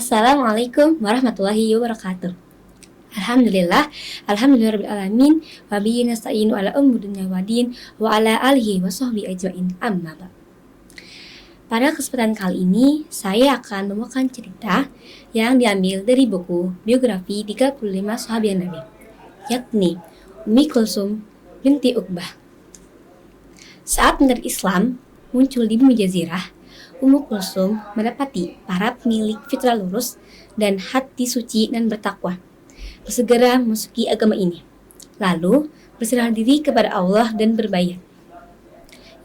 Assalamualaikum warahmatullahi wabarakatuh. Alhamdulillahirabbil alamin wa bihi nasta'inu ala umuri dunya waddin wa ala alihi wa sahbihi ajmain. Amma ba'd. Pada kesempatan kali ini, saya akan membawakan cerita yang diambil dari buku biografi 35 sahabat Nabi, yakni Ummi Kulsum binti Uqbah. Saat negara Islam muncul di bumi jazirah, Ummu Kulsum mendapati para pemilik fitrah lurus dan hati suci dan bertakwa bersegera memasuki agama ini, lalu berserah diri kepada Allah dan berbayat.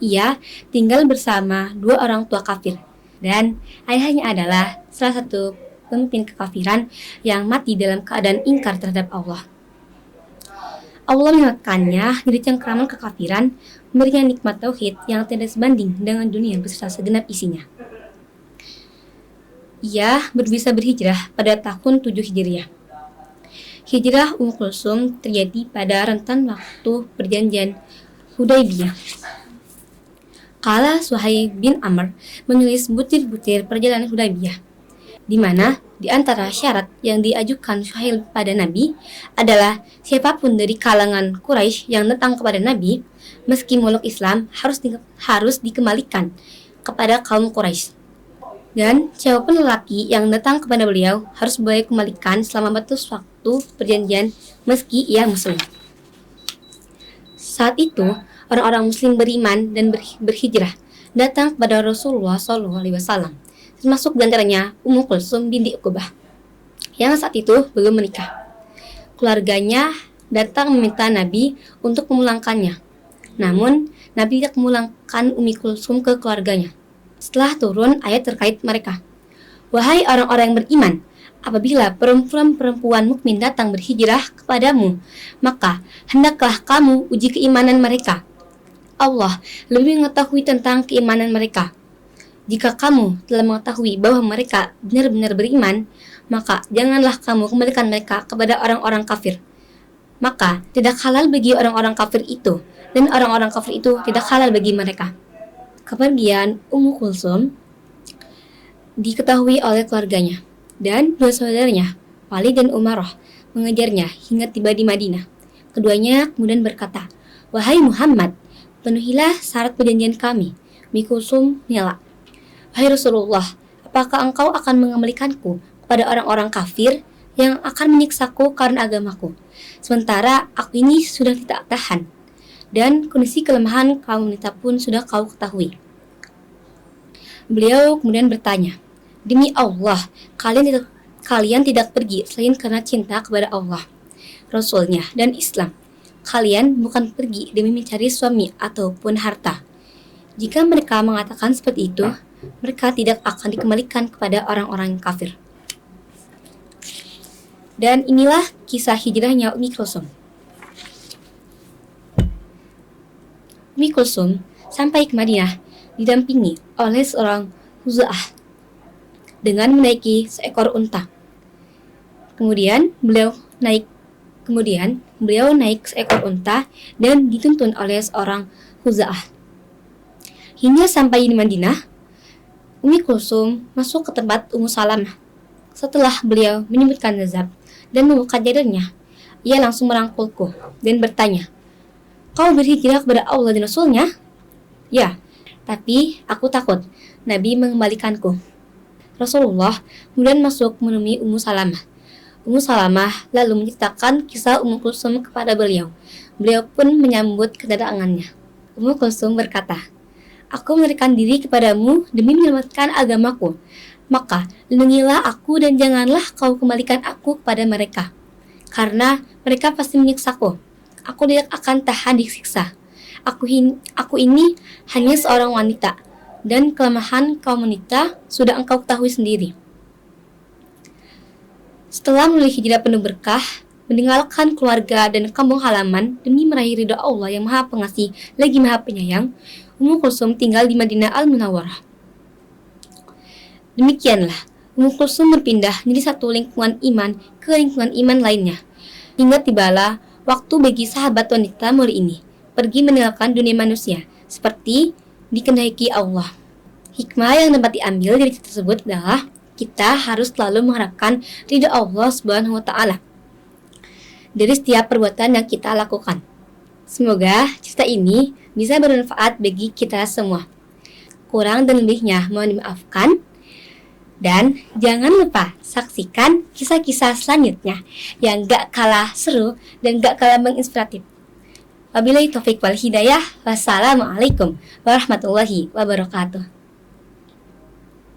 Ia tinggal bersama dua orang tua kafir, dan ayahnya adalah salah satu pemimpin kekafiran yang mati dalam keadaan ingkar terhadap Allah. Allah mengingatkannya dari cengkraman kekafiran, memberinya nikmat tauhid yang tidak sebanding dengan dunia beserta segenap isinya. Ia bisa berhijrah pada tahun 7 Hijriah. Hijrah Ummu Kulsum terjadi pada rentan waktu perjanjian Hudaybiyah. Kala Suhaib bin Amr menulis butir-butir perjalanan Hudaybiyah, di mana di antara syarat yang diajukan Suhaib pada Nabi adalah siapapun dari kalangan Quraisy yang datang kepada Nabi, meski meluk Islam, harus dikembalikan kepada kaum Quraisy. Dan siapapun lelaki yang datang kepada beliau harus boleh kembalikan selama batas waktu perjanjian meski ia muslim. Saat itu, orang-orang muslim beriman dan berhijrah datang kepada Rasulullah SAW, termasuk diantaranya Ummu Kulsum binti Uqbah yang saat itu belum menikah. Keluarganya datang meminta Nabi untuk memulangkannya. Namun, Nabi tidak memulangkan Ummi Kulsum ke keluarganya. Setelah turun ayat terkait mereka. Wahai orang-orang yang beriman, apabila perempuan-perempuan mukmin datang berhijrah kepadamu, maka hendaklah kamu uji keimanan mereka. Allah lebih mengetahui tentang keimanan mereka. Jika kamu telah mengetahui bahwa mereka benar-benar beriman, maka janganlah kamu kembalikan mereka kepada orang-orang kafir. Maka tidak halal bagi orang-orang kafir itu, dan orang-orang kafir itu tidak halal bagi mereka. Kepergian Ummu Kulsum diketahui oleh keluarganya, dan dua saudaranya, Walid dan Umarah, mengejarnya hingga tiba di Madinah. Keduanya kemudian berkata, "Wahai Muhammad, penuhilah syarat perjanjian kami." Ummi Kulsum mengelak, "Wahai Rasulullah, apakah engkau akan mengembalikanku kepada orang-orang kafir yang akan menyiksaku karena agamaku? Sementara aku ini sudah tidak tahan, dan kondisi kelemahan kaum wanita pun sudah kau ketahui." Beliau kemudian bertanya, "Demi Allah, kalian tidak pergi selain karena cinta kepada Allah, Rasulnya, dan Islam. Kalian bukan pergi demi mencari suami ataupun harta. Jika mereka mengatakan seperti itu, mereka tidak akan dikembalikan kepada orang-orang kafir." Dan inilah kisah hijrahnya Ummi Kulsum. Ummi Kulsum sampai ke Madinah didampingi oleh seorang Huza'ah dengan menaiki seekor unta. Kemudian beliau naik seekor unta dan dituntun oleh seorang Huza'ah. Hingga sampai di Madinah, Ummi Kulsum masuk ke tempat Ummu Salamah. Setelah beliau menyebutkan nazab dan membuka jadarnya, ia langsung merangkulku dan bertanya, "Kau berhijrah kepada Allah dan Rasulnya?" "Ya, tapi aku takut Nabi mengembalikanku." Rasulullah kemudian masuk menemui Ummu Salamah. Ummu Salamah lalu menceritakan kisah Ummu Kulsum kepada beliau. Beliau pun menyambut kedatangannya. Ummu Kulsum berkata, "Aku memberikan diri kepadamu demi menyelamatkan agamaku. Maka lindungilah aku dan janganlah kau kembalikan aku kepada mereka. Karena mereka pasti menyiksaku. Aku tidak akan tahan disiksa. Aku ini hanya seorang wanita, dan kelemahan kaum wanita sudah engkau ketahui sendiri." Setelah melalui hijrah penuh berkah, meninggalkan keluarga dan kampung halaman demi meraih ridha Allah yang Maha Pengasih lagi Maha Penyayang, Ummu Kulsum tinggal di Madinah Al-Munawwarah. Demikianlah, Ummu Kulsum berpindah dari satu lingkungan iman ke lingkungan iman lainnya, hingga tibalah waktu bagi sahabat wanita mulia ini pergi meninggalkan dunia manusia seperti dikehendaki Allah. Hikmah yang dapat diambil dari cerita tersebut adalah kita harus selalu mengharapkan ridha Allah Subhanahu wa taala dari setiap perbuatan yang kita lakukan. Semoga cerita ini bisa bermanfaat bagi kita semua. Kurang dan lebihnya mohon dimaafkan. Dan jangan lupa saksikan kisah-kisah selanjutnya yang gak kalah seru dan gak kalah menginspiratif. Wabillahi taufiq wal hidayah. Wassalamualaikum warahmatullahi wabarakatuh.